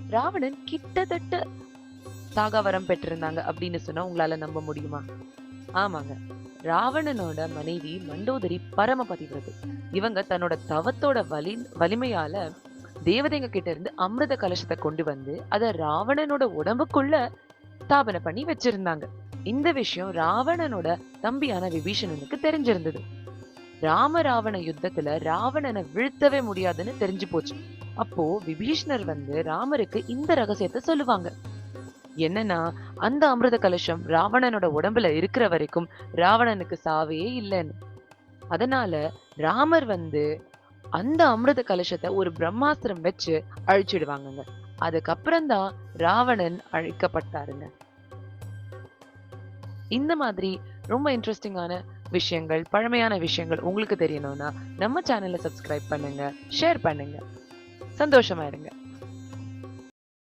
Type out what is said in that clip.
ராவணன் கிட்டத்தட்ட சாகாவரம் பெற்றிருந்தாங்க அப்படின்னு சொன்னா உங்களால நம்ப முடியுமா? ஆமாங்க. ராவணனோட மனைவி மண்டோதரி பரம பதிவிரதை. இவங்க தன்னோட தவத்தோட வலிமையால தேவதைங்க கிட்ட இருந்து அமிர்த கலசத்தை கொண்டு வந்து அத ராவணனோட உடம்புக்குள்ள ஸ்தாபனை பண்ணி வச்சிருந்தாங்க. இந்த விஷயம் ராவணனோட தம்பியான விபீஷணனுக்கு தெரிஞ்சிருந்தது. ராவண யுத்தத்துல ராவணனை வீழ்த்தவே முடியாதுன்னு தெரிஞ்சு போச்சு. அப்போ விபீஷணர் வந்து ராமருக்கு இந்த ரகசியத்தை சொல்லுவாங்க. என்னன்னா, அந்த அமிர்த கலசம் ராவணனோட உடம்புல இருக்கிற வரைக்கும் ராவணனுக்கு சாவே இல்லைன்னு. அதனால ராமர் வந்து அந்த அமிர்த கலசத்தை ஒரு பிரம்மாஸ்திரம் வச்சு அழிச்சிடுவாங்கங்க. அதுக்கப்புறம் தான் ராவணன் அழிக்கப்பட்டாருங்க. இந்த மாதிரி ரொம்ப இன்ட்ரெஸ்டிங்கான விஷயங்கள், பழமையான விஷயங்கள் உங்களுக்கு தெரியணும்னா நம்ம சேனலை சப்ஸ்கிரைப் பண்ணுங்க, ஷேர் பண்ணுங்க. சந்தோஷமா இருங்க.